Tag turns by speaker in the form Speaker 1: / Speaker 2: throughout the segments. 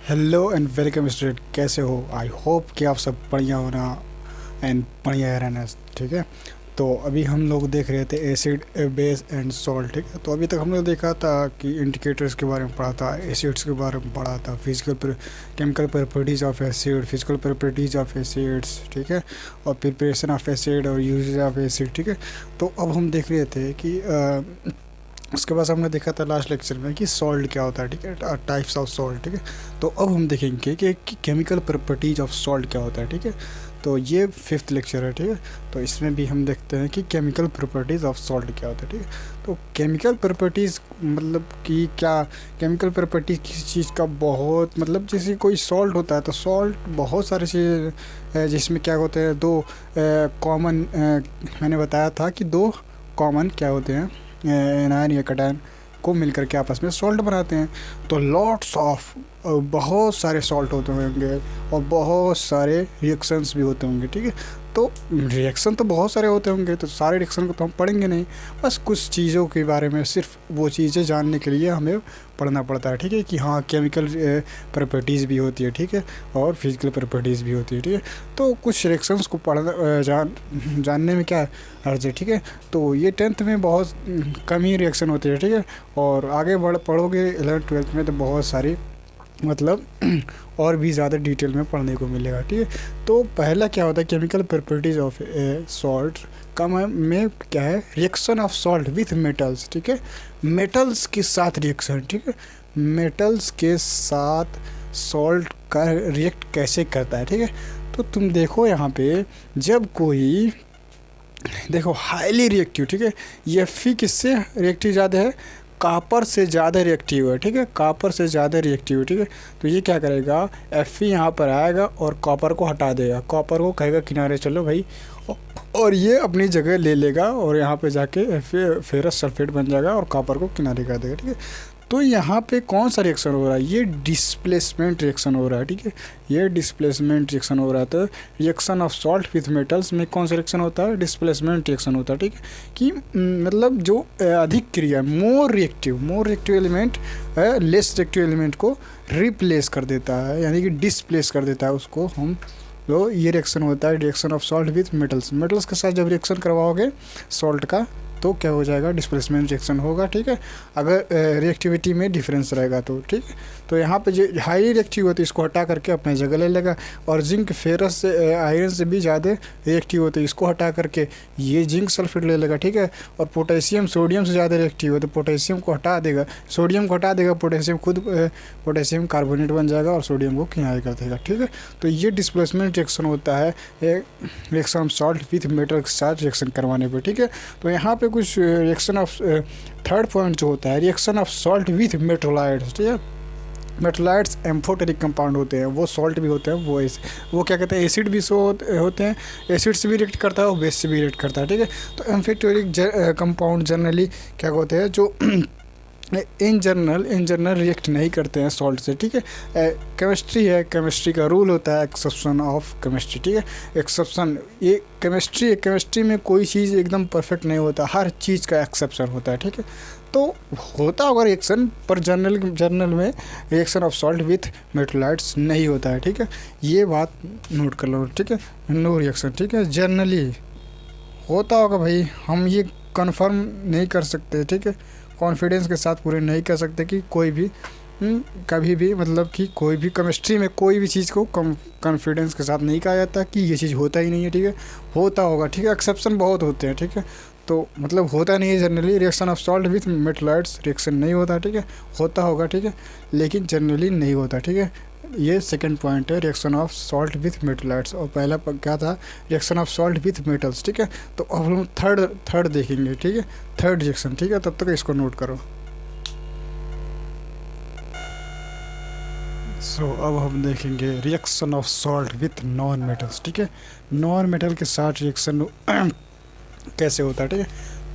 Speaker 1: Hello and welcome student, कैसे हो? I hope कि आप सब बढ़िया होना एंड बढ़िया रहना। ठीक है, तो अभी हम लोग देख रहे थे एसिड, बेस एंड सॉल्ट। ठीक है, तो अभी तक हमने देखा था कि इंडिकेटर्स के बारे में पढ़ा था, एसिड्स के बारे में पढ़ा था, chemical properties of acid, physical properties of acids. ठीक है, और प्रिपरेशन ऑफ एसिड और यूजेज ऑफ एसिड। ठीक है, तो अब हम देख रहे थे कि उसके बाद हमने देखा था लास्ट लेक्चर में कि सॉल्ट क्या होता है। ठीक है, टाइप्स ऑफ सॉल्ट। ठीक है, तो अब हम देखेंगे कि केमिकल प्रॉपर्टीज ऑफ सॉल्ट क्या होता है। ठीक है, तो ये 5th लेक्चर है। ठीक है, तो इसमें भी हम देखते हैं कि केमिकल प्रॉपर्टीज़ ऑफ सॉल्ट क्या होता है। ठीक है, तो केमिकल प्रॉपर्टीज़ मतलब कि क्या, केमिकल प्रॉपर्टीज़ किसी चीज़ का बहुत मतलब जैसे कोई सॉल्ट होता है तो सॉल्ट बहुत सारी चीज़ जिसमें क्या होते हैं, दो कॉमन, मैंने बताया था कि दो कॉमन क्या होते हैं, एनायन या कैटायन को मिलकर के आपस में सॉल्ट बनाते हैं। तो लॉट्स ऑफ बहुत सारे सॉल्ट होते होंगे और बहुत सारे रिएक्शंस भी होते होंगे। ठीक है, तो रिएक्शन तो बहुत सारे होते होंगे, तो सारे रिएक्शन को तो हम पढ़ेंगे नहीं, बस कुछ चीज़ों के बारे में सिर्फ वो चीज़ें जानने के लिए हमें पढ़ना पड़ता है। ठीक है, कि हाँ केमिकल प्रॉपर्टीज़ भी होती है। ठीक है, और फिजिकल प्रॉपर्टीज़ भी होती है। ठीक है, तो कुछ रिएक्शंस को जानने में क्या अर्ज है। ठीक है, तो ये 10th में बहुत कम ही रिएक्शन होती है। ठीक है, और आगे पढ़ोगे 11th-12th में तो बहुत सारी मतलब और भी ज़्यादा डिटेल में पढ़ने को मिलेगा। ठीक है, तो पहला क्या होता है, केमिकल प्रॉपर्टीज़ ऑफ सॉल्ट का में क्या है, reaction of salt with metals. ठीक है, मेटल्स के साथ रिएक्शन। ठीक है, मेटल्स के साथ सॉल्ट का रिएक्ट कैसे करता है। ठीक है, तो तुम देखो यहाँ पे जब कोई देखो हाईली रिएक्टिव। ठीक है, ये Fe किससे रिएक्टिव ज़्यादा है, कापर से ज़्यादा रिएक्टिव है। ठीक है, कापर से ज़्यादा रिएक्टिव है। ठीक है, तो ये क्या करेगा, Fe यहाँ पर आएगा और कॉपर को हटा देगा, कॉपर को कहेगा किनारे चलो भाई, और ये अपनी जगह ले लेगा और यहाँ पे जाके फेरस सल्फेट बन जाएगा और कॉपर को किनारे कर देगा। ठीक है, तो यहाँ पे कौन सा रिएक्शन हो रहा है, ये डिस्प्लेसमेंट रिएक्शन हो रहा है। ठीक है, ये डिस्प्लेसमेंट रिएक्शन हो रहा है। तो reaction of salt with metals में कौन सा रिएक्शन होता है, डिस्प्लेसमेंट रिएक्शन होता है। ठीक है, कि मतलब जो अधिक क्रिया, more reactive element less reactive element को रिप्लेस कर देता है, यानी कि डिस्प्लेस कर देता है उसको हम। तो ये रिएक्शन होता है reaction of salt with metals के साथ जब रिएक्शन करवाओगे सॉल्ट का तो क्या हो जाएगा, डिस्प्लेसमेंट रिएक्शन होगा। ठीक है, अगर रिएक्टिविटी में डिफरेंस रहेगा तो। ठीक है, तो यहाँ पे जो हाई रिएक्टिव होती है इसको हटा करके अपने जगह ले लेगा, और जिंक फेरस से आयरन से भी ज़्यादा रिएक्टिव होती है, इसको हटा करके ये जिंक सल्फेट ले लेगा। ठीक है, और पोटेशियम सोडियम से ज़्यादा रिएक्टिव है तो पोटेशियम को हटा देगा, सोडियम को हटा देगा, पोटेशियम खुद पोटेशियम कार्बोनेट बन जाएगा और सोडियम को किनारे कर देगा। ठीक है, तो ये डिस्प्लेसमेंट रिएक्शन होता है reaction of salt with metal के साथ रिएक्शन करवाने पर। ठीक है, तो यहाँ पे कुछ रिएक्शन ऑफ थर्ड पॉइंट जो होता है, रिएक्शन ऑफ सॉल्ट विथ मेटोलाइट्स। ठीक है, मेटोलाइट्स एम्फोटेरिक कंपाउंड होते हैं, वो सॉल्ट भी होते हैं, वो क्या कहते हैं, एसिड भी होते हैं, एसिड से भी रिएक्ट करता है और बेस से भी रिएक्ट करता है। ठीक है, तो एम्फोटेरिक कंपाउंड जनरली क्या होते हैं, जो इन जनरल रिएक्ट नहीं करते हैं सॉल्ट से। ठीक है, केमिस्ट्री है, केमिस्ट्री का रूल होता है एक्सेप्शन ऑफ केमिस्ट्री। ठीक है, एक्सेप्शन, ये केमिस्ट्री में कोई चीज़ एकदम परफेक्ट नहीं होता, हर चीज़ का एक्सेप्शन होता है। ठीक है, तो होता होगा रिएक्शन, पर जर्नल में रिएक्शन ऑफ सॉल्ट विथ मेटोलाइट्स नहीं होता है। ठीक है, ये बात नोट कर लो। ठीक है, नो रिएक्शन। ठीक है, जर्नली होता होगा भाई, हम ये कन्फर्म नहीं कर सकते। ठीक है, कॉन्फिडेंस के साथ पूरे नहीं कर सकते कि कोई भी कभी भी मतलब कि कोई भी केमिस्ट्री में कोई भी चीज़ को कॉन्फिडेंस के साथ नहीं कहा जाता कि ये चीज़ होता ही नहीं है। ठीक है, होता होगा। ठीक है, एक्सेप्शन बहुत होते हैं। ठीक है, तो मतलब होता नहीं है generally, reaction of salt with मेटोलाइट्स reaction नहीं होता। ठीक है, होता होगा। ठीक है, लेकिन जनरली नहीं होता। ठीक है, ये सेकंड पॉइंट है, रिएक्शन ऑफ सॉल्ट विथ मेटोलाइट्स, और पहला क्या था, reaction of salt with metals. ठीक है, तो अब हम थर्ड देखेंगे। ठीक है, थर्ड रिएक्शन। ठीक है, तब तक इसको नोट करो। अब हम देखेंगे reaction of salt with non metals. ठीक है, नॉन मेटल के साथ रिएक्शन कैसे होता है। ठीक है,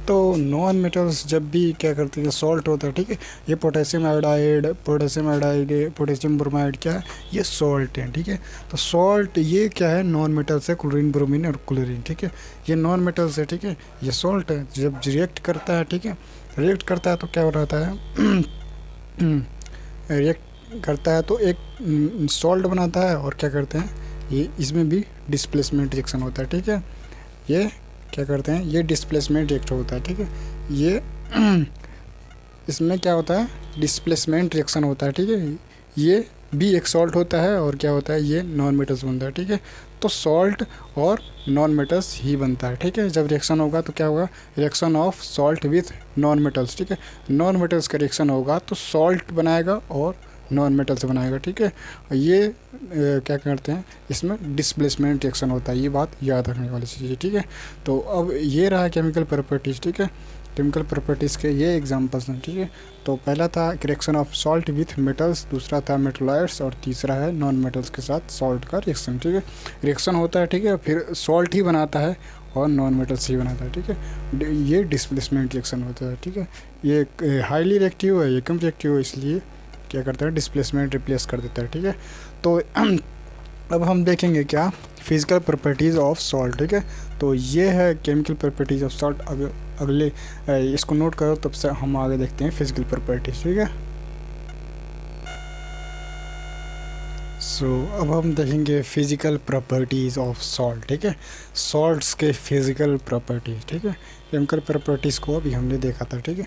Speaker 1: तो नॉन मेटल्स जब भी क्या करते हैं, सॉल्ट होता है। ठीक है, ये पोटेशियम आयोडाइड, पोटेशियम ब्रोमाइड क्या है, ये सॉल्ट है। ठीक है, तो सॉल्ट ये क्या है, नॉन मेटल्स है, क्लोरीन, ब्रोमीन और क्लोरीन। ठीक है, ये नॉन मेटल्स है। ठीक है, ये सॉल्ट है, जब रिएक्ट करता है। ठीक है, रिएक्ट करता है तो क्या हो रहा है, करता है तो एक सॉल्ट बनाता है, और क्या करते हैं ये इसमें भी डिस्प्लेसमेंट रिएक्शन होता है, ठीक है। ये क्या करते हैं, ये डिस्प्लेसमेंट रिएक्शन होता है, ठीक है। ये इसमें क्या होता है, डिस्प्लेसमेंट रिएक्शन होता है, ठीक है। ये भी एक सॉल्ट होता है, और क्या होता है, ये नॉन मेटल्स बनता है, ठीक है। तो सॉल्ट और नॉन मेटल्स ही बनता है, ठीक है। जब रिएक्शन होगा तो क्या होगा, reaction of salt with non metals, ठीक है। नॉन मेटल्स का रिएक्शन होगा तो सॉल्ट बनाएगा और नॉन मेटल्स बनाएगा, ठीक है। ये क्या करते हैं, इसमें डिस्प्लेसमेंट रिएक्शन होता है, ये बात याद रखने वाली चीज़ है, ठीक है। तो अब ये रहा केमिकल प्रॉपर्टीज़, ठीक है। केमिकल प्रॉपर्टीज़ के ये एग्जांपल्स हैं, ठीक है। तो पहला था reaction of salt with metals, दूसरा था मेटलॉइड्स, और तीसरा है नॉन मेटल्स के साथ सॉल्ट का रिएक्शन, ठीक है। रिएक्शन होता है, ठीक है, फिर सॉल्ट ही बनाता है और नॉन मेटल्स ही बनाता है, ठीक है। ये डिस्प्लेसमेंट रिएक्शन होता है, ठीक है। ये हाईली रिएक्टिव है, ये कम रिएक्टिव है, इसलिए क्या करता है, डिस्प्लेसमेंट रिप्लेस कर देता है, ठीक है। तो अब हम देखेंगे क्या, फिजिकल प्रॉपर्टीज़ ऑफ सॉल्ट, ठीक है। तो ये है केमिकल प्रॉपर्टीज़ ऑफ सॉल्ट। अगले इसको नोट करो, तब से हम आगे देखते हैं फिजिकल प्रॉपर्टीज़, ठीक है। अब हम देखेंगे फिजिकल प्रॉपर्टीज़ ऑफ सॉल्ट, ठीक है। सॉल्ट्स के फिजिकल प्रॉपर्टीज़, ठीक है। केमिकल प्रॉपर्टीज़ को अभी हमने देखा था, ठीक है।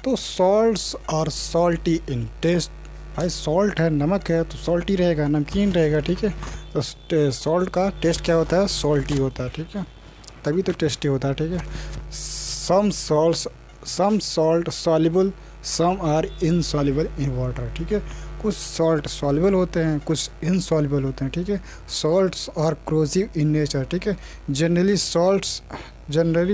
Speaker 1: तो salts are salty in taste. भाई सॉल्ट है, नमक है, तो सॉल्टी रहेगा, नमकीन रहेगा, ठीक है। तो सॉल्ट का टेस्ट क्या होता है, सॉल्टी होता है, ठीक है, तभी तो टेस्टी होता है, ठीक है। Some salt soluble, some are insoluble in water, ठीक है। कुछ सॉल्ट सॉल्युबल होते हैं, कुछ इनसॉल्युबल होते हैं, ठीक है। Salts are corrosive in nature, ठीक है। जनरली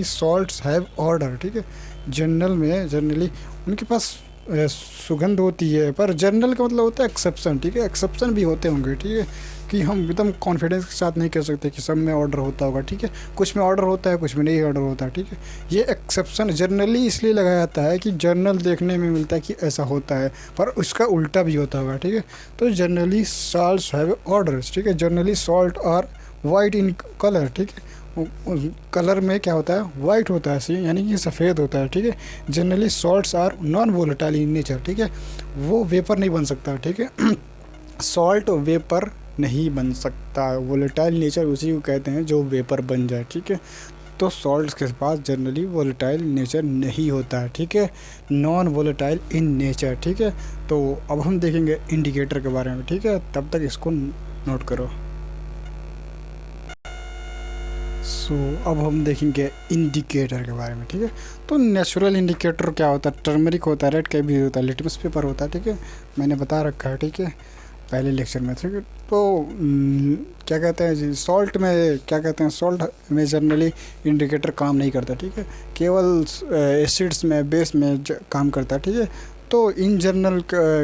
Speaker 1: सॉल्ट्स हैव ऑर्डर, ठीक है। जनरली उनके पास सुगंध होती है, पर जनरल का मतलब होता है एक्सेप्शन, ठीक है। एक्सेप्शन भी होते होंगे, ठीक है, कि हम एकदम कॉन्फिडेंस के साथ नहीं कह सकते कि सब में ऑर्डर होता होगा, ठीक है। कुछ में ऑर्डर होता है, कुछ में नहीं ऑर्डर होता है, ठीक है। ये एक्सेप्शन जनरली इसलिए लगाया जाता है कि जर्नल देखने में मिलता है कि ऐसा होता है, पर उसका उल्टा भी होता होगा, ठीक है। तो जनरली सॉल्ट्स हैव ऑर्डर्स, ठीक है। Generally salt are white in colour, ठीक है। कलर में क्या होता है, वाइट होता है, यानी कि सफ़ेद होता है, ठीक है। Generally salts are non volatile in nature, ठीक है। वो वेपर नहीं बन सकता, ठीक है। सॉल्ट वेपर नहीं बन सकता, वोलेटाइल नेचर उसी को कहते हैं जो वेपर बन जाए, ठीक है। तो सॉल्ट्स के पास जनरली वोलेटाइल नेचर नहीं होता है, ठीक है, नॉन वोलेटाइल इन नेचर, ठीक है। तो अब हम देखेंगे इंडिकेटर के बारे में, ठीक है, तब तक इसको नोट करो। अब हम देखेंगे इंडिकेटर के बारे में, ठीक है। तो नेचुरल इंडिकेटर क्या होता है, टर्मरिक होता है, रेड कैप होता है, लिटमस पेपर होता है, ठीक है, मैंने बता रखा है, ठीक है, पहले लेक्चर में, ठीक है। तो क्या कहते हैं, सॉल्ट में क्या कहते हैं, सॉल्ट में जनरली इंडिकेटर काम नहीं करता, ठीक है, केवल एसिड्स में, बेस में काम करता है, ठीक है। तो इन जनरल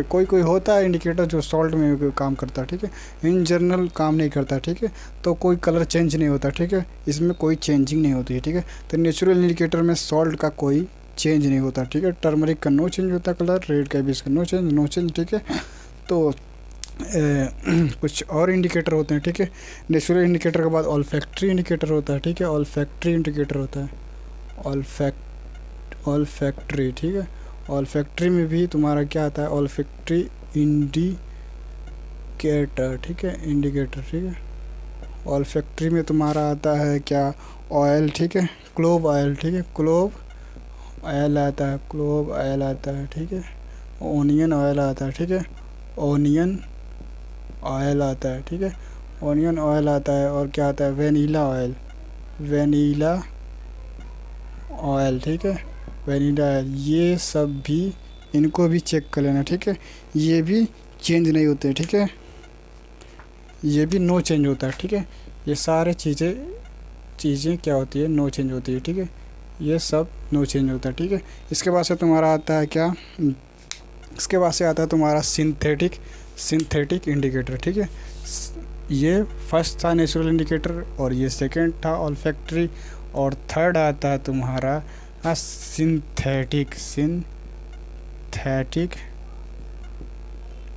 Speaker 1: कोई होता है इंडिकेटर जो सॉल्ट में काम करता है, ठीक है, इन जनरल काम नहीं करता, ठीक है। तो कोई कलर चेंज नहीं होता, ठीक है, इसमें कोई चेंजिंग नहीं होती है, ठीक है। तो नेचुरल इंडिकेटर में सॉल्ट का कोई चेंज नहीं होता, ठीक है। टर्मरिक का नो चेंज होता कलर, रेड कैबिस का नो चेंज, ठीक है। तो कुछ और इंडिकेटर होते हैं, ठीक है। नेचुरल इंडिकेटर के बाद ऑल्फैक्टरी इंडिकेटर होता है, ठीक है, ऑल्फैक्टरी इंडिकेटर होता है, ऑल्फैक्टरी, ठीक है। ऑल्फैक्टरी में भी तुम्हारा क्या आता है, ऑल्फैक्टरी इंडिकेटर, ठीक है, इंडिकेटर, ठीक है। ऑल्फैक्टरी में तुम्हारा आता है क्या, ऑयल, ठीक है, क्लोव ऑयल, ठीक है, क्लोव ऑयल आता है, ठीक है। ओनियन ऑयल आता है, ठीक है, ओनियन ऑयल आता है, ठीक है, ओनियन ऑयल आता है। और क्या आता है, वेनिला ऑयल, ठीक है, वेनिला ऑयल। ये सब भी, इनको भी चेक कर लेना, ठीक है, ये भी चेंज नहीं होते, ठीक है, ये भी नो चेंज होता है, ठीक है। ये सारे चीज़ें क्या होती है, नो चेंज होती है, ठीक है, ये सब नो चेंज होता है, ठीक है। इसके बाद से तुम्हारा आता है क्या, इसके बाद से आता है तुम्हारा सिंथेटिक इंडिकेटर, ठीक है। ये फर्स्ट था नेचुरल इंडिकेटर, और ये सेकंड था ऑल्फैक्टरी, और थर्ड आता है तुम्हारा सिंथेटिक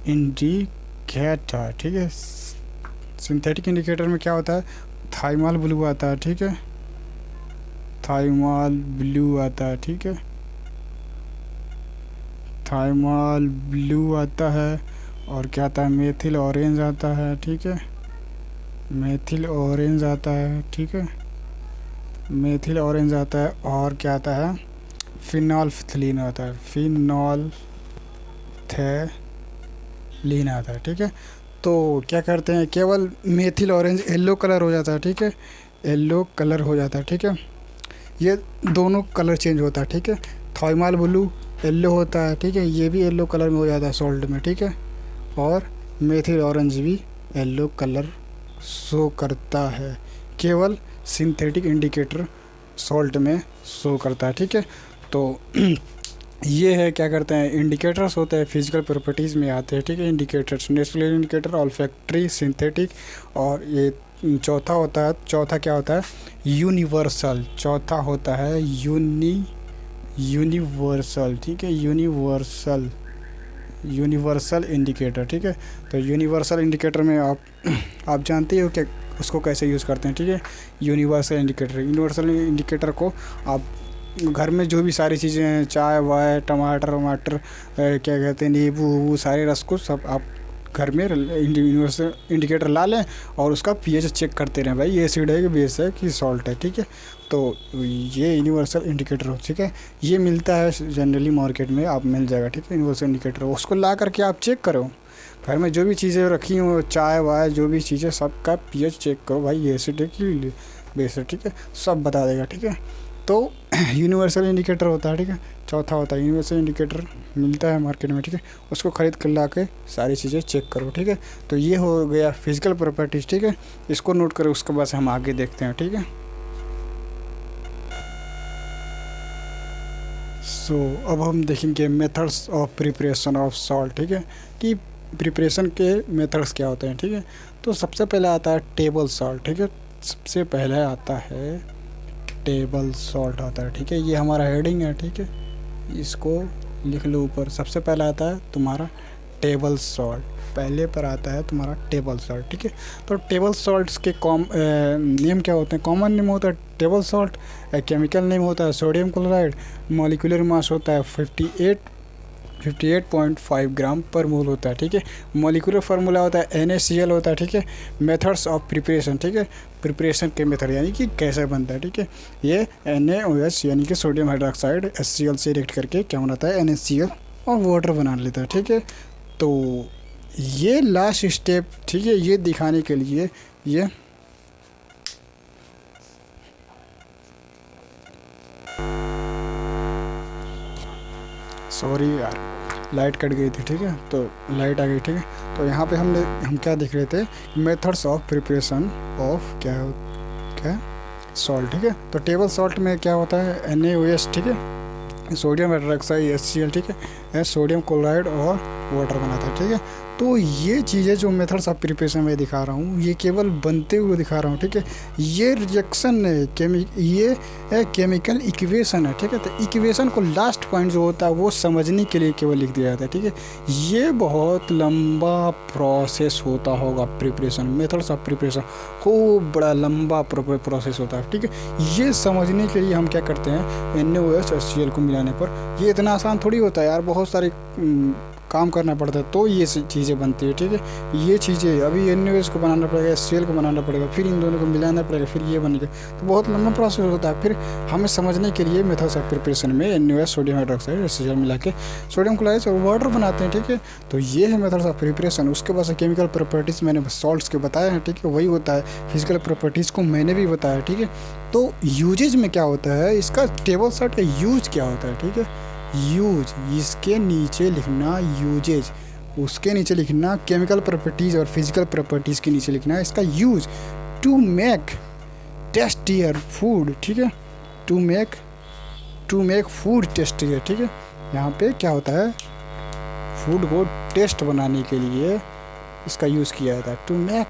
Speaker 1: इंडिकेटर, ठीक है। सिंथेटिक इंडिकेटर में क्या होता है, थाइमाल ब्लू आता है, ठीक है, थाइमाल ब्लू आता है, ठीक है, थाइमाल ब्लू आता है। और क्या आता है, मेथिल ऑरेंज आता है, ठीक है, मेथिल ऑरेंज आता है, ठीक है, मेथिल ऑरेंज आता है। और क्या आता है, फिनॉल्फ्थलीन आता है, फिनॉल्फ्थलीन आता है, ठीक है। तो क्या करते हैं, केवल मेथिल ऑरेंज येलो कलर हो जाता है, ठीक है, येलो कलर हो जाता है, ठीक है। ये दोनों कलर चेंज होता है, ठीक है। थाइमाल ब्लू येलो होता है, ठीक है, ये भी येलो कलर में हो जाता है सॉल्ट में, ठीक है। और मेथिल ऑरेंज भी येलो कलर शो करता है, केवल सिंथेटिक इंडिकेटर सॉल्ट में शो करता है, ठीक है। तो ये है, क्या करते हैं, इंडिकेटर्स होते हैं, फिजिकल प्रॉपर्टीज़ में आते हैं, ठीक है। Indicators, natural indicator, olfactory, synthetic, और ये चौथा होता है, चौथा क्या होता है, यूनिवर्सल। चौथा होता है यूनिवर्सल, ठीक है, यूनिवर्सल इंडिकेटर, ठीक है। तो यूनिवर्सल इंडिकेटर में आप जानते हो कि उसको कैसे यूज़ करते हैं, ठीक है। यूनिवर्सल इंडिकेटर को आप घर में जो भी सारी चीज़ें हैं, चाय वाय, टमाटर वमाटर, क्या कहते हैं, नींबू वो सारे रस को सब आप घर में यूनिवर्सल इंडिकेटर ला लें और उसका पीएच चेक करते रहें, भाई ये एसिड है कि बेस है कि सॉल्ट है, ठीक है। तो ये यूनिवर्सल इंडिकेटर हो, ठीक है। ये मिलता है जनरली मार्केट में, आप मिल जाएगा, ठीक है, यूनिवर्सल इंडिकेटर। उसको ला करके आप चेक करो, घर में जो भी चीज़ें रखी हो, चाय वाय जो भी चीज़ें, सबका पीएच चेक करो, भाई ये एसिड है कि बेस है, ठीक है, सब बता देगा, ठीक है। तो यूनिवर्सल इंडिकेटर होता है, ठीक है। चौथा होता है यूनिवर्सल इंडिकेटर, मिलता है मार्केट में, ठीक है। उसको ख़रीद कर ला के सारी चीज़ें चेक करो, ठीक है। तो ये हो गया फिजिकल प्रॉपर्टीज़, ठीक है, इसको नोट करो, उसके बाद हम आगे देखते हैं, ठीक है। सो अब हम देखेंगे methods of preparation of salt, ठीक है, कि प्रिपरेशन के मेथड्स क्या होते हैं, ठीक है। तो सबसे पहले आता है टेबल सॉल्ट, ठीक है, सबसे पहले आता है टेबल सॉल्ट आता है, ठीक है। ये हमारा हेडिंग है, ठीक है, इसको लिख लो ऊपर। सबसे पहला आता है तुम्हारा टेबल सॉल्ट, पहले पर आता है तुम्हारा टेबल सॉल्ट, ठीक है। तो टेबल सॉल्ट्स के नेम क्या होते हैं, कॉमन नेम होता है टेबल सॉल्ट, केमिकल नेम होता है सोडियम क्लोराइड, मॉलिक्यूलर मास होता है 58.5 ग्राम पर मोल होता है, ठीक है। मॉलिक्यूलर फार्मूला होता है NaCl होता है, ठीक है। मेथड्स ऑफ प्रिपरेशन, ठीक है, प्रिपरेशन के मेथड यानी कि कैसे बनता है, ठीक है। ये NaOH यानी कि सोडियम हाइड्रोक्साइड HCl से रिएक्ट करके क्या बनाता है, NaCl और वाटर बना लेता है, ठीक है। तो ये लास्ट स्टेप, ठीक है, ये दिखाने के लिए ये सॉरी यार लाइट कट गई थी, ठीक है, तो लाइट आ गई, ठीक है। तो यहाँ पे हम क्या देख रहे थे, मेथड्स ऑफ प्रिपरेशन ऑफ क्या सॉल्ट, ठीक है। तो टेबल सॉल्ट में क्या होता है, NaOH, ठीक है, सोडियम हाइड्रोक्साइड HCl, ठीक है, सोडियम क्लोराइड और वाटर बनाता है, ठीक है। तो ये चीज़ें जो मेथड्स ऑफ प्रिपरेशन में दिखा रहा हूँ, ये केवल बनते हुए दिखा रहा हूँ, ठीक है। ये रिएक्शन है, ये केमिकल इक्वेशन है, ठीक है। तो इक्वेशन को लास्ट पॉइंट जो होता है वो समझने के लिए केवल लिख दिया जाता है, ठीक है। ये बहुत लंबा प्रोसेस होता होगा प्रिपरेशन, मेथड्स ऑफ प्रिपरेशन खूब बड़ा लंबा प्रोसेस होता है, ठीक है। ये समझने के लिए हम क्या करते हैं, NaOH और HCl को मिलाने पर, ये इतना आसान थोड़ी होता है यार, बहुत सारे काम करना पड़ता है, तो ये चीज़ें बनती है, ठीक है। ये चीज़ें अभी NaOH को बनाना पड़ेगा, HCl को बनाना पड़ेगा, फिर इन दोनों को मिलाना पड़ेगा, फिर ये बनेगा, तो बहुत लंबा प्रोसेस होता है। फिर हमें समझने के लिए मेथड्स ऑफ प्रिपरेशन में NaOH सोडियम हाइड्रोक्साइड HCl मिला के सोडियम क्लोराइड और वाटर बनाते हैं, ठीक है। तो ये है मेथड्स ऑफ प्रिपरेशन। उसके बाद से केमिकल प्रॉपर्टीज़ मैंने सॉल्ट्स के बताए हैं, ठीक है, वही होता है। फिजिकल प्रॉपर्टीज़ को मैंने भी बताया, ठीक है। तो यूजेज में क्या होता है, इसका टेबल सॉल्ट का यूज क्या होता है, ठीक है। यूज, इसके नीचे लिखना यूजेज, उसके नीचे लिखना केमिकल प्रॉपर्टीज़ और फिजिकल प्रॉपर्टीज़ के नीचे लिखना है इसका use, to make tastier food, ठीक है, टू मेक फूड टेस्टियर, ठीक है। यहाँ पे क्या होता है, फूड को टेस्ट बनाने के लिए इसका यूज़ किया जाता है, टू मेक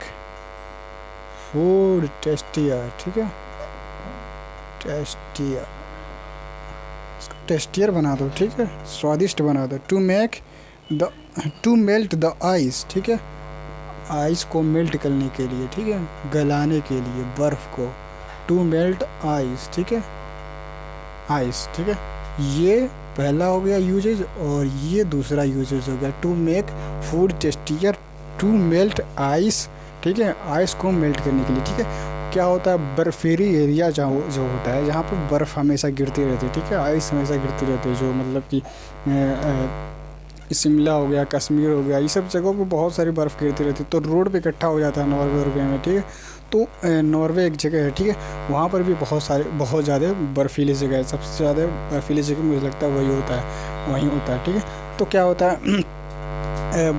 Speaker 1: फूड टेस्टियर, ठीक है, टेस्टियर बना दो, ठीक है, स्वादिष्ट बना दो। टू मेल्ट द आइस, ठीक है, आइस को मेल्ट करने के लिए, ठीक है, गलाने के लिए बर्फ़ को, टू मेल्ट आइस, ठीक है, आइस, ठीक है। ये पहला हो गया यूजेज, और ये दूसरा यूजेज हो गया to make food tastier, to melt ice, ठीक है, आइस को मेल्ट करने के लिए, ठीक है। क्या होता है, बर्फीली एरिया जहाँ जो होता है, जहाँ पर बर्फ़ हमेशा गिरती रहती है, ठीक है, आइस हमेशा गिरती रहती है, जो मतलब कि शिमला हो गया, कश्मीर हो गया, ये सब जगहों पे बहुत सारी बर्फ़ गिरती रहती है, तो रोड पे इकट्ठा हो जाता है नॉर्वे में, ठीक है। तो नॉर्वे एक जगह है, ठीक है, वहाँ पर भी बहुत ज़्यादा बर्फीली जगह है, सबसे ज़्यादा बर्फीली जगह मुझे लगता है वहीं होता है, ठीक है। तो क्या होता है,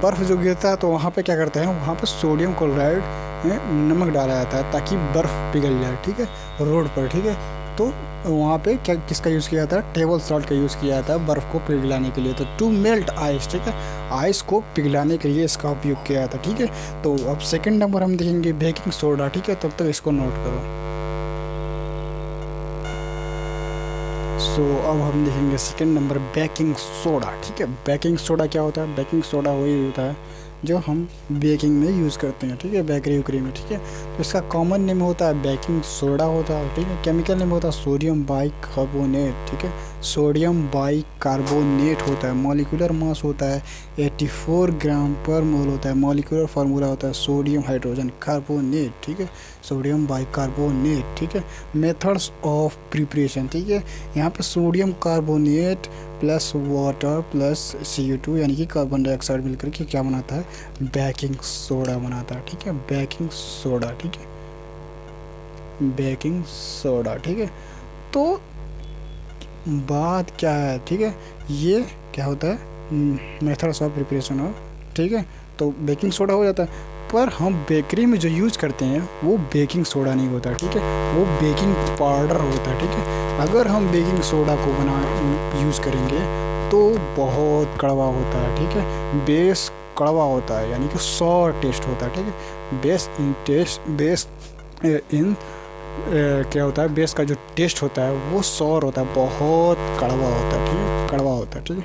Speaker 1: बर्फ़ जो गिरता है तो वहाँ पे क्या करते हैं, वहाँ पे सोडियम क्लोराइड नमक डाला जाता है ताकि बर्फ़ पिघल जाए, ठीक है, रोड पर, ठीक है। तो वहाँ पे क्या किसका यूज़ किया जाता है, टेबल सॉल्ट का यूज़ किया जाता है बर्फ़ को पिघलाने के लिए, तो टू मेल्ट आइस, ठीक है, आइस को पिघलाने के लिए इसका उपयोग किया जाता है, ठीक है। तो अब सेकंड नंबर हम देखेंगे बेकिंग सोडा, ठीक है, तब तक इसको नोट करो। सो अब हम देखेंगे सेकंड नंबर बेकिंग सोडा, ठीक है। बेकिंग सोडा क्या होता है, बेकिंग सोडा वही होता है जो हम बेकिंग में यूज़ करते हैं, ठीक है, बेकरी उकरी में, ठीक है। तो इसका कॉमन नेम होता है बेकिंग सोडा होता है, ठीक है। केमिकल नेम होता है सोडियम बाइकार्बोनेट, ठीक है, सोडियम बाइकार्बोनेट होता है। मॉलिक्यूलर मास होता है 84 ग्राम पर मोल होता है। मॉलिक्यूलर फार्मूला होता है सोडियम हाइड्रोजन कार्बोनेट, ठीक है, सोडियम बाइकार्बोनेट, ठीक है। मेथड्स ऑफ प्रिपरेशन, ठीक है, यहाँ पे sodium carbonate plus water plus CO2 यानी कि कार्बन डाइऑक्साइड मिलकर के क्या बनाता है, बेकिंग सोडा बनाता है, ठीक है, बेकिंग सोडा, ठीक है, बेकिंग सोडा, ठीक है। तो बात क्या है, ठीक है, ये क्या होता है, मेथड्स ऑफ प्रिपरेशन ऑफ, ठीक है। तो बेकिंग सोडा हो जाता है, पर हम बेकरी में जो यूज़ करते हैं वो बेकिंग सोडा नहीं होता, ठीक है, वो बेकिंग पाउडर होता है, ठीक है। अगर हम बेकिंग सोडा को यूज़ करेंगे तो बहुत कड़वा होता है, ठीक है, बेस कड़वा होता है, यानी कि सॉर टेस्ट होता है, ठीक है। बेस इन क्या होता है, बेस का जो टेस्ट होता है वो सॉर होता है, बहुत कड़वा होता है, ठीक है, कड़वा होता है, ठीक है।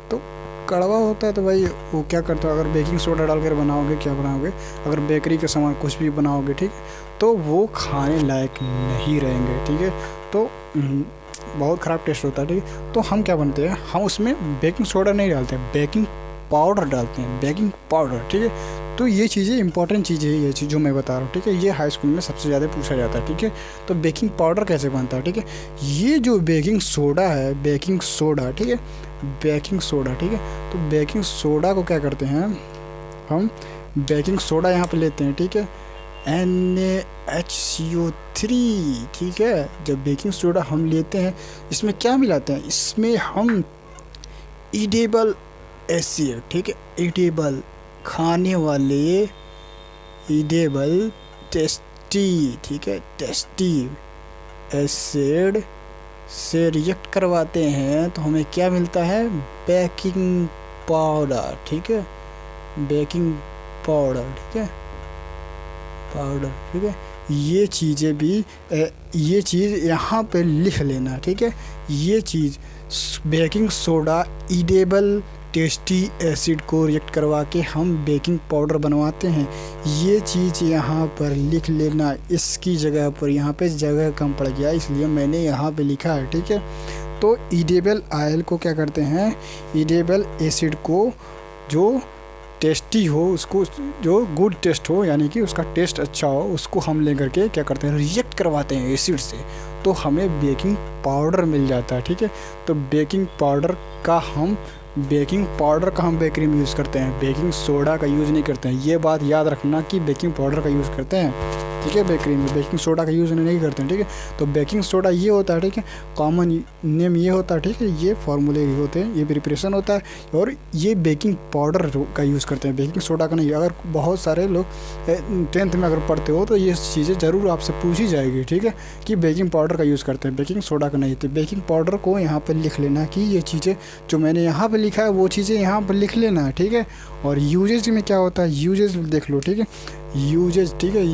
Speaker 1: तो कड़वा होता है तो भाई वो क्या करता है, अगर बेकिंग सोडा डालकर बनाओगे, क्या बनाओगे, अगर बेकरी के सामान कुछ भी बनाओगे, ठीक है, तो वो खाने लायक नहीं रहेंगे, ठीक है। तो बहुत ख़राब टेस्ट होता है, ठीक है। तो हम क्या बनते हैं, हम उसमें बेकिंग सोडा नहीं डालते हैं, बेकिंग पाउडर डालते हैं, बेकिंग पाउडर, ठीक है। तो ये चीज़ें इंपॉर्टेंट चीज़ें है, ये चीज़ जो मैं बता रहा हूँ, ठीक है, ये हाई स्कूल में सबसे ज़्यादा पूछा जाता है, ठीक है। तो बेकिंग पाउडर कैसे बनता है, ठीक है, ये जो बेकिंग सोडा है, बेकिंग सोडा, ठीक है, बेकिंग सोडा, ठीक है। तो बेकिंग सोडा को क्या करते हैं हम, बेकिंग सोडा यहाँ पे लेते हैं, ठीक है, NaHCO3, ठीक है। जब बेकिंग सोडा हम लेते हैं, इसमें क्या मिलाते हैं, इसमें हम ईडेबल एसिड, ठीक है, ईडेबल खाने वाले, ईडेबल टेस्टी, ठीक है, टेस्टी एसिड से रिएक्ट करवाते हैं तो हमें क्या मिलता है, बेकिंग पाउडर, ठीक है, बेकिंग पाउडर, ठीक है, पाउडर, ठीक है। ये चीज़ें भी ये चीज़ यहाँ पे लिख लेना, ठीक है। ये चीज़ baking soda edible tasty acid को रिएक्ट करवा के हम बेकिंग पाउडर बनवाते हैं, ये चीज़ यहाँ पर लिख लेना। इसकी जगह पर यहाँ पे जगह कम पड़ गया इसलिए मैंने यहाँ पे लिखा है, ठीक है। तो ईडेबल ऑयल को क्या करते हैं, ईडेबल एसिड को जो टेस्टी हो, उसको जो गुड टेस्ट हो, यानी कि उसका टेस्ट अच्छा हो, उसको हम लेकर के क्या करते हैं, रिएक्ट करवाते हैं एसिड से, तो हमें बेकिंग पाउडर मिल जाता है, ठीक है। तो बेकिंग पाउडर का हम बेकरी में यूज़ करते हैं, बेकिंग सोडा का यूज़ नहीं करते हैं। ये बात याद रखना कि बेकिंग पाउडर का यूज़ करते हैं, ठीक है, बेकरी में बेकिंग सोडा का यूज़ नहीं करते हैं, ठीक है। तो बेकिंग सोडा ये होता है, ठीक है, कॉमन नेम ये होता है, ठीक है, ये फार्मूले होते हैं, ये प्रिपरेशन होता है, और ये बेकिंग पाउडर का यूज़ करते हैं, बेकिंग सोडा का नहीं। अगर बहुत सारे लोग 10th में अगर पढ़ते हो तो ये चीज़ें ज़रूर आपसे पूछी जाएगी, ठीक है, कि बेकिंग पाउडर का यूज़ करते हैं, बेकिंग सोडा का नहीं। तो बेकिंग पाउडर को यहाँ पर लिख लेना कि ये चीज़ें जो मैंने यहाँ पर लिखा है वो चीज़ें यहाँ पर लिख लेना है, ठीक है। और यूजेज में क्या होता है, यूजेज देख लो, ठीक है, यूजेज, ठीक है,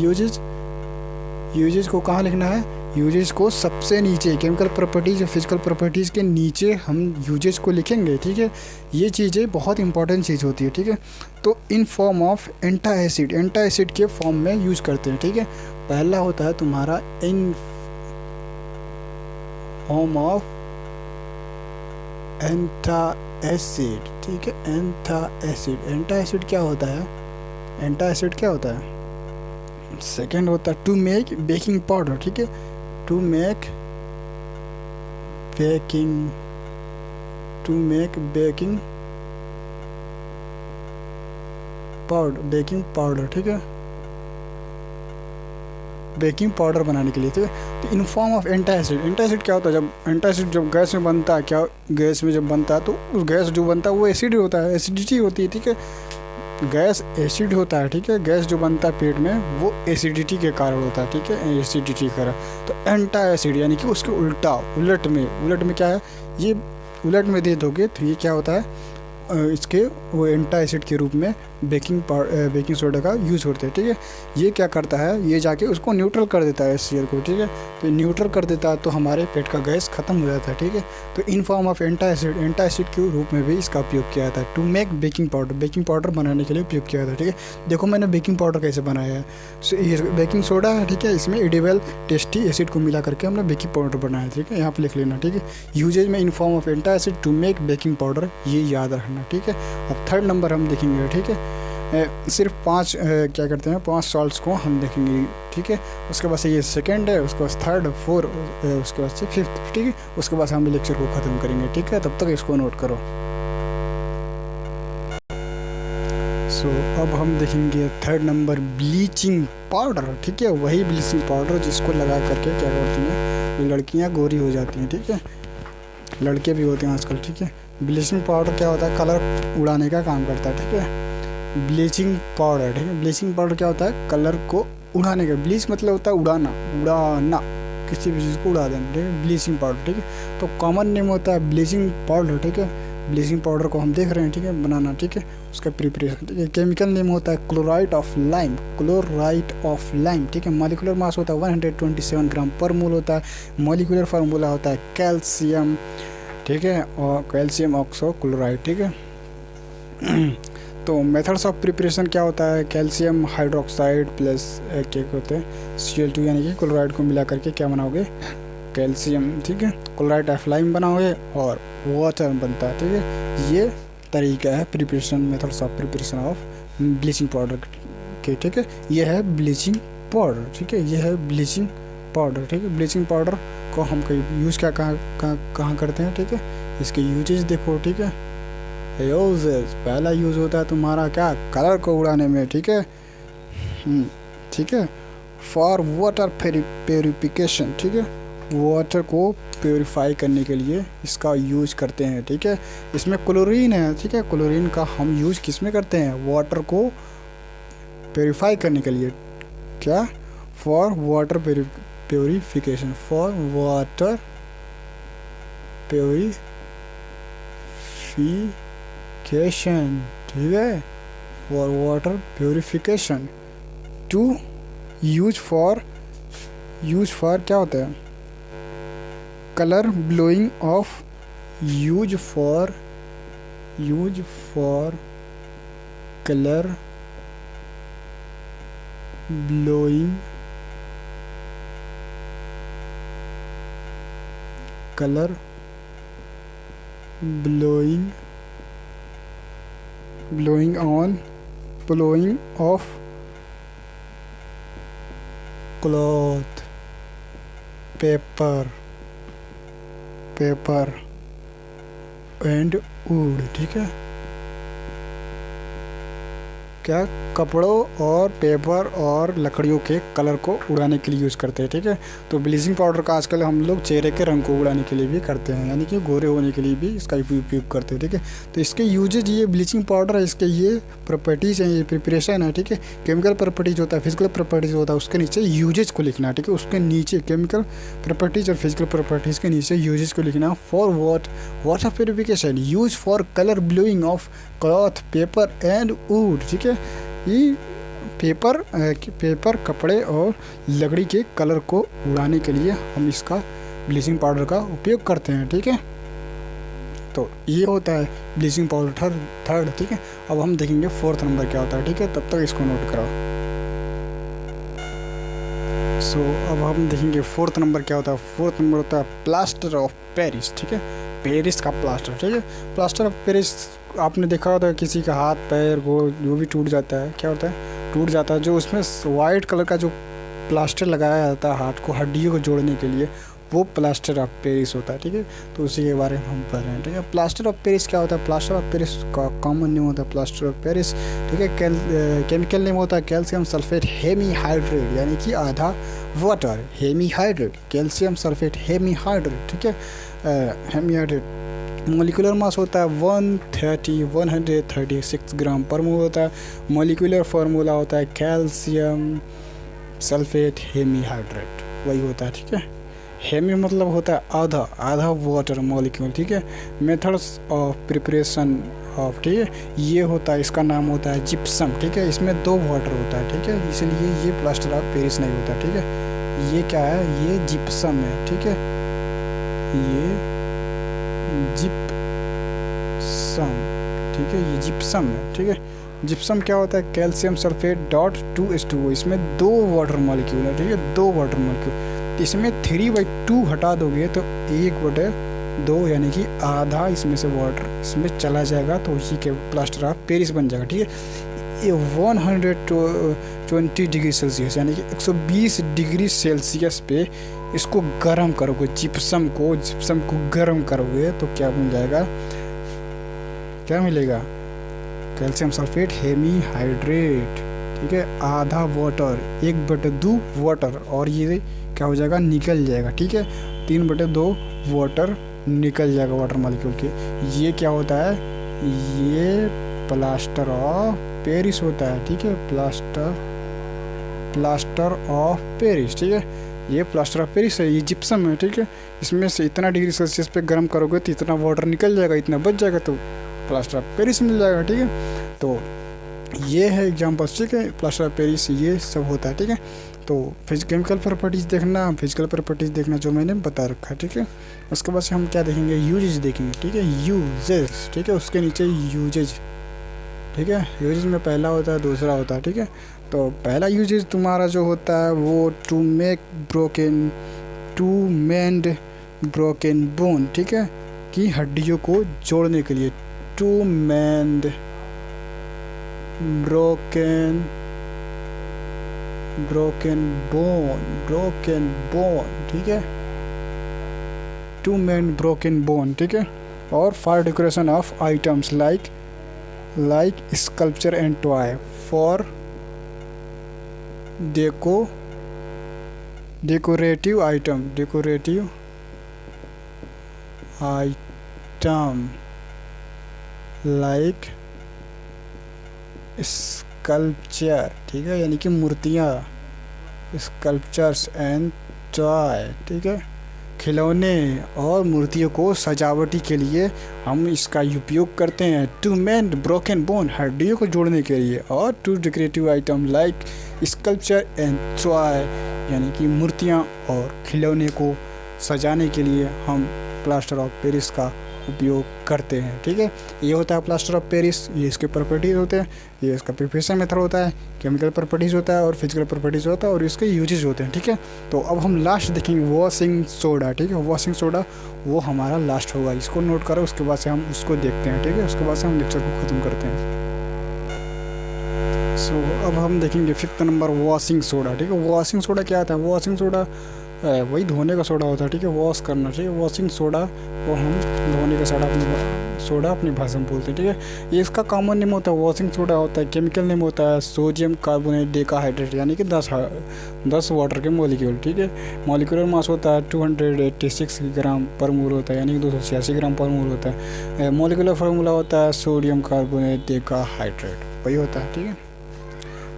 Speaker 1: यूजेज को कहाँ लिखना है, यूजेज को सबसे नीचे, केमिकल प्रॉपर्टीज़ या फिजिकल प्रॉपर्टीज़ के नीचे हम यूजेज को लिखेंगे, ठीक है। ये चीज़ें बहुत इंपॉर्टेंट चीज़ होती है, ठीक है। तो इन फॉर्म ऑफ एंटा एसिड के फॉर्म में यूज़ करते हैं, ठीक है। पहला होता है तुम्हारा इन फॉर्म ऑफ एंटासिड, ठीक है, एंटासिड। एंटासिड क्या होता है? एंटासिड क्या होता है? सेकेंड होता है टू मेक बेकिंग पाउडर, ठीक है, टू मेक बेकिंग पाउडर, ठीक है, बेकिंग पाउडर बनाने के लिए, ठीक है। तो इन फॉर्म ऑफ एंटासिड। एंटासिड क्या होता है? जब एंटासिड जब गैस में बनता है, क्या गैस में जब बनता है तो उस गैस जो बनता है वो एसिड होता है, एसिडिटी होती है, ठीक है, गैस एसिड होता है, ठीक है, गैस जो बनता है पेट में वो एसिडिटी के कारण होता है, ठीक है, एसिडिटी के कारण। तो एंटासिड यानी कि उसके उल्टा, उलट में क्या है, ये उलट में दे दोगे तो ये क्या होता है, इसके वो एंटासिड के रूप में बेकिंग सोडा का यूज़ होता है, ठीक है। ये क्या करता है, ये जाके उसको न्यूट्रल कर देता है HCl को, ठीक है, तो न्यूट्रल कर देता है तो हमारे पेट का गैस ख़त्म हो जाता है, ठीक है। तो इन फॉर्म ऑफ एंटासिड के रूप में भी इसका उपयोग किया जाता है टू मेक बेकिंग पाउडर बनाने के लिए उपयोग किया जाता है, ठीक है। देखो मैंने बेकिंग पाउडर कैसे बनाया है, ये बेकिंग सोडा है, ठीक है, इसमें एडिबल टेस्टी एसिड को मिला करके हमने बेकिंग पाउडर बनाया, ठीक है, यहाँ पर लिख लेना, ठीक है। यूजेज में in form of antacid to make baking powder, ये याद रखना, ठीक है। अब थर्ड नंबर हम देखेंगे, ठीक है, सिर्फ 5 क्या करते हैं 5 सॉल्ट्स को हम देखेंगे, ठीक है। उसके बाद से ये सेकंड है, उसके बाद थर्ड, फोर्थ, उसके बाद से फिफ्थ, ठीक है। उसके बाद हम लेक्चर को ख़त्म करेंगे, ठीक है, तब तक इसको नोट करो। सो अब हम देखेंगे थर्ड नंबर ब्लीचिंग पाउडर, ठीक है, वही ब्लीचिंग पाउडर जिसको लगा करके क्या करती हैं लड़कियाँ गोरी हो जाती हैं, ठीक है, लड़के भी होते हैं आजकल, ठीक है। ब्लीचिंग पाउडर क्या होता है, कलर उड़ाने का काम करता है, ठीक है, ब्लीचिंग पाउडर, ठीक है। ब्लीचिंग पाउडर क्या होता है, कलर को उड़ाने का, ब्लीच मतलब होता है उड़ाना, किसी भी चीज़ को उड़ा देना, ठीक है, ब्लीचिंग पाउडर, ठीक है। तो कॉमन नेम होता है ब्लीचिंग पाउडर, ठीक है। ब्लीचिंग पाउडर को हम देख रहे हैं, ठीक है, बनाना, ठीक है, उसका प्रिपरेशन, ठीक है। केमिकल नेम होता है क्लोराइड ऑफ लाइम, ठीक है। मॉलिक्यूलर मास होता है 127 ग्राम पर मोल होता है। मॉलिक्यूलर फार्मूला होता है कैल्शियम, ठीक है, और कैल्शियम ऑक्सोक्लोराइड, ठीक है। तो मेथड्स ऑफ प्रिपरेशन क्या होता है, कैल्शियम हाइड्रोक्साइड प्लस क्या होते हैं Cl2 यानी कि क्लोराइड को मिला करके क्या बनाओगे, कैल्शियम, ठीक है, क्लोराइड ऑफ लाइम बनाओगे और वाटर बनता है, ठीक है। ये तरीका है preparation, methods of preparation of bleaching powder के, ठीक है। ये है ब्लीचिंग पाउडर, ठीक है, ये है ब्लीचिंग पाउडर, ठीक है। ब्लीचिंग पाउडर को हम कहीं यूज़ कहाँ करते हैं, ठीक है, इसके यूजेज देखो, ठीक है। यूजेज, पहला यूज़ होता है तुम्हारा क्या, कलर को उड़ाने में, ठीक है, ठीक है। फॉर वाटर प्योरिफिकेशन, ठीक है, वाटर को प्योरीफाई करने के लिए इसका यूज़ करते हैं, ठीक है। इसमें क्लोरीन है, ठीक है, क्लोरीन का हम यूज़ किस में करते हैं, वाटर को प्योरीफाई करने के लिए, क्या, for water purification, for water purification, ठीक है, for water purification. To use for क्या होता है, colour blowing of, use for colour blowing, colour blowing of cloth, paper and wood, ठीक है, क्या, कपड़ों और पेपर और लकड़ियों के कलर को उड़ाने के लिए यूज़ करते हैं, ठीक है। तो ब्लीचिंग पाउडर का आजकल हम लोग चेहरे के रंग को उड़ाने के लिए भी करते हैं, यानी कि गोरे होने के लिए भी इसका उपयोग करते हैं, ठीक है। तो इसके यूजेज, ये ब्लीचिंग पाउडर है, इसके ये प्रॉपर्टीज़ हैं, ये प्रिपरेशन है, ठीक है। केमिकल प्रॉपर्टीज होता है, फिजिकल प्रॉपर्टीज होता है, उसके नीचे यूजेज को लिखना है, ठीक है। उसके नीचे केमिकल प्रॉपर्टीज और फिजिकल प्रॉपर्टीज़ के नीचे यूजेज को लिखना। For water purification, use for colour blowing of cloth, paper and would, ठीक है। ये पेपर, कपड़े और लकड़ी के कलर को उड़ाने के लिए हम इसका ब्लीचिंग पाउडर का उपयोग करते हैं, ठीक है। तो ये होता है ब्लीचिंग पाउडर थर्ड, ठीक है। अब हम देखेंगे फोर्थ नंबर क्या होता है, ठीक है, तब तक इसको नोट कराओ। सो अब हम देखेंगे फोर्थ नंबर क्या होता है। फोर्थ नंबर होता है प्लास्टर ऑफ पेरिस, ठीक है। पेरिस का प्लास्टर, ठीक है। प्लास्टर ऑफ पेरिस आपने देखा होता है, किसी का हाथ पैर वो जो भी टूट जाता है, क्या होता है, टूट जाता है, जो उसमें वाइट कलर का जो प्लास्टर लगाया जाता है हाथ को, हड्डियों को जोड़ने के लिए, वो प्लास्टर ऑफ पेरिस होता है, ठीक है। तो उसी के बारे में हम पढ़ रहे हैं, ठीक है। प्लास्टर ऑफ पेरिस क्या होता है? प्लास्टर ऑफ पेरिस का कॉमन नेम होता है प्लास्टर ऑफ पेरिस, ठीक है। केमिकल नेम होता है कैल्शियम सल्फेट हेमीहाइड्रेट, यानी कि आधा water, hemihydrate, calcium sulphate hemihydrate, ठीक है, हेमीहाइड्रेट। मोलिकुलर मास होता है 136 ग्राम पर मोल होता है। मोलिकुलर फार्मूला होता है कैल्शियम सल्फेट हेमीहाइड्रेट, वही होता है, ठीक है। हेमी मतलब होता है आधा, आधा वाटर मॉलिक्यूल, ठीक है। मेथड्स ऑफ प्रिपरेशन ऑफ, ठीक है, ये होता है, इसका नाम होता है जिप्सम, ठीक है। इसमें 2 वाटर होता है, ठीक है, इसलिए ये प्लास्टर ऑफ पेरिस नहीं होता, ठीक है। ये क्या है? ये जिप्सम है, ठीक है, ये जिप्सम, ठीक है, ये जिप्सम है, ठीक है। जिप्सम क्या होता है? कैल्शियम सल्फेट डॉट 2H2O, इसमें 2 वाटर मॉलिक्यूल है, ठीक है, 2 वाटर मॉलिक्यूल। इसमें 3/2 हटा दोगे तो 1/2, यानी कि आधा इसमें से वाटर इसमें चला जाएगा, तो उसी के प्लास्टर ऑफ पेरिस बन जाएगा, ठीक है। ये 120 डिग्री सेल्सियस, यानी कि 120 डिग्री सेल्सियस पे इसको गर्म करोगे, जिप्सम को गर्म करोगे तो क्या मिल जाएगा? क्या मिलेगा? कैल्शियम सल्फेट हेमीहाइड्रेट, ठीक है, आधा वाटर, 1/2 वाटर, और ये क्या हो जाएगा? निकल जाएगा, ठीक है, 3/2 वाटर निकल जाएगा वाटर मॉलिक्यूल के। ये क्या होता है? ये प्लास्टर ऑफ पेरिस होता है, ठीक है, प्लास्टर ऑफ पेरिस, ठीक है, ये प्लास्टर ऑफ पेरिस है, ये जिप्सम है, ठीक है। इसमें से इतना डिग्री सेल्सियस पे गर्म करोगे तो इतना वाटर निकल जाएगा, इतना बच जाएगा, तो प्लास्टर ऑफ पेरिस मिल जाएगा, ठीक है। तो ये है एग्जाम्पल्स, ठीक है, प्लास्टर ऑफ पेरिस ये सब होता है, ठीक है। तो केमिकल प्रॉपर्टीज़ देखना, फिजिकल प्रॉपर्टीज़ देखना जो मैंने बता रखा है, ठीक है। उसके बाद से हम क्या देखेंगे? यूजेज देखेंगे, ठीक है, यूजेज, ठीक है, उसके नीचे यूजेज, ठीक है। यूजेज में पहला होता है, दूसरा होता है, ठीक है। तो पहला यूजेज तुम्हारा जो होता है वो टू मेंड ब्रोकन बोन, ठीक है, कि हड्डियों को जोड़ने के लिए, टू मेंड ब्रोकन बोन, ठीक है, टू मेंड ब्रोकन बोन, ठीक है। और for decoration of items like sculpture and toy, for decorative item like sculpture, ठीक है, यानी कि मूर्तियाँ, स्कल्पचर्स एंड टॉय, ठीक है, खिलौने और मूर्तियों को सजावटी के लिए हम इसका उपयोग करते हैं। टू मेंड ब्रोकन बोन, हड्डियों को जोड़ने के लिए, और to decorative item like sculpture and toy, यानी कि मूर्तियाँ और खिलौने को सजाने के लिए हम प्लास्टर ऑफ पेरिस का उपयोग करते हैं, ठीक है। ये होता है प्लास्टर ऑफ पेरिस, ये इसके प्रॉपर्टीज़ होते हैं, ये इसका प्रिपरेशन मेथड होता है, केमिकल प्रॉपर्टीज़ होता है और फिजिकल प्रॉपर्टीज़ होता है, और इसके यूजेज होते हैं, ठीक है। तो अब हम लास्ट देखेंगे वॉशिंग सोडा, ठीक है, वॉशिंग सोडा वो हमारा लास्ट होगा, इसको नोट करो, उसके बाद से हम उसको देखते हैं, ठीक है, उसके बाद से हम लेक्चर को ख़त्म करते हैं। सो अब हम देखेंगे 5th नंबर वॉशिंग सोडा, ठीक है। वॉशिंग सोडा क्या आता है? वॉशिंग सोडा वही धोने का सोडा होता है, ठीक है, वॉश करना, ठीक है। वॉशिंग सोडा वो हम धोने का सोडा अपनी भाषा में बोलते हैं, ठीक है। ये इसका कॉमन नेम होता है वॉशिंग सोडा होता है, केमिकल नेम होता है सोडियम कार्बोनेट डेकाहाइड्रेट, यानी कि 10 वाटर के मॉलिक्यूल, ठीक है। मॉलिक्यूलर मास होता है 286 ग्राम पर मोल होता है, यानी कि 286 ग्राम पर मोल होता है। मॉलिक्यूलर फार्मूला होता है सोडियम कार्बोनेट डेकाहाइड्रेट, वही होता है, ठीक है।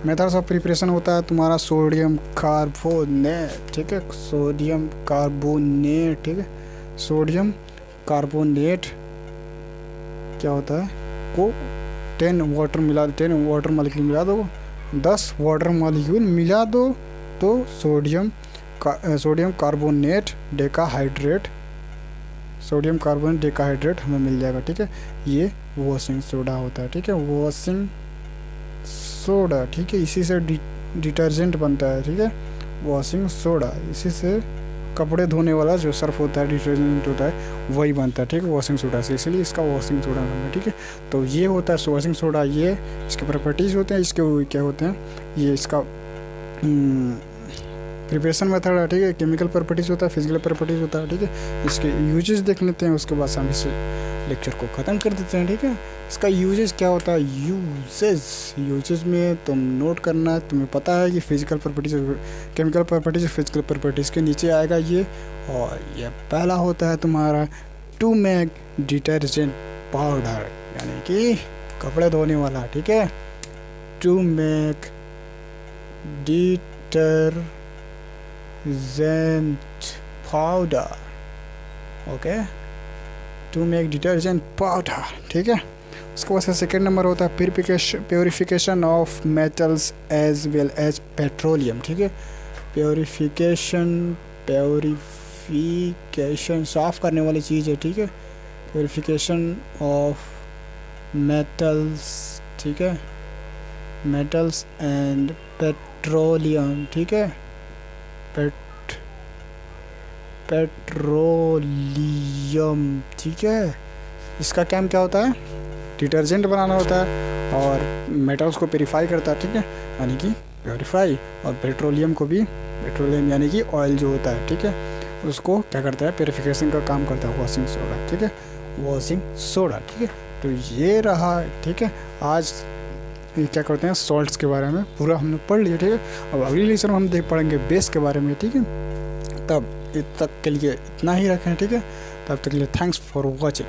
Speaker 1: मेथड्स ऑफ प्रिपरेशन होता है तुम्हारा सोडियम कार्बोनेट, ठीक है, सोडियम कार्बोनेट, ठीक है, सोडियम कार्बोनेट क्या होता है को 10 वाटर मॉलिक्यूल मिला दो, 10 वाटर मॉलिक्यूल मिला दो तो सोडियम कार्बोनेट डेकाहाइड्रेट हमें मिल जाएगा, ठीक है। ये वॉशिंग सोडा होता है, ठीक है, वॉशिंग सोडा, ठीक है, इसी से डिटर्जेंट बनता है, ठीक है, वॉशिंग सोडा इसी से कपड़े धोने वाला जो सर्फ होता है, डिटर्जेंट होता है, वही बनता है, ठीक है, वॉशिंग सोडा से, इसलिए इसका वॉशिंग सोडा नाम है, ठीक है। तो ये होता है वॉशिंग सोडा, ये इसके प्रॉपर्टीज़ होते हैं, इसके क्या होते हैं, ये इसका प्रिपरेशन मेथड है, ठीक है, केमिकल प्रॉपर्टीज़ होता है, फिजिकल प्रॉपर्टीज़ होता है, ठीक है। इसके यूजेस देख लेते हैं, उसके बाद हम इस लेक्चर को ख़त्म कर देते हैं, ठीक है। इसका यूजेस क्या होता है, यूजेस में तुम नोट करना है, तुम्हें पता है कि physical properties, chemical properties, physical properties के नीचे आएगा ये, और ये पहला होता है तुम्हारा टू मेक डिटर्जेंट पाउडर, यानी कि कपड़े धोने वाला, ठीक है, to make detergent powder, okay, to make detergent powder, ठीक है। उसके बाद सेकेंड नंबर होता है purification of metals as well as petroleum, ठीक है, प्योरिफिकेशन साफ करने वाली चीज़ है, ठीक है, प्योरिफिकेशन ऑफ मेटल्स, ठीक है, मेटल्स एंड पेट्रोलियम, ठीक है, पेट्रोलियम, ठीक है। इसका काम क्या होता है, डिटर्जेंट बनाना होता है, और मेटल्स को प्योरीफाई करता है, ठीक है, यानी कि प्योरीफाई, और पेट्रोलियम को भी, पेट्रोलियम यानी कि ऑयल जो होता है, ठीक है, उसको क्या करता है, प्योरीफिकेशन का काम करता है वॉशिंग सोडा, ठीक है, वॉशिंग सोडा, ठीक है। तो ये रहा, ठीक है, आज ये क्या करते हैं, सॉल्ट्स के बारे में पूरा हमने पढ़ लिया, ठीक है। अब अगली लेक्चर में हम पढ़ेंगे बेस के बारे में, ठीक है। तब तक के लिए इतना ही रखें, ठीक है, तब तक के लिए थैंक्स फॉर वॉचिंग।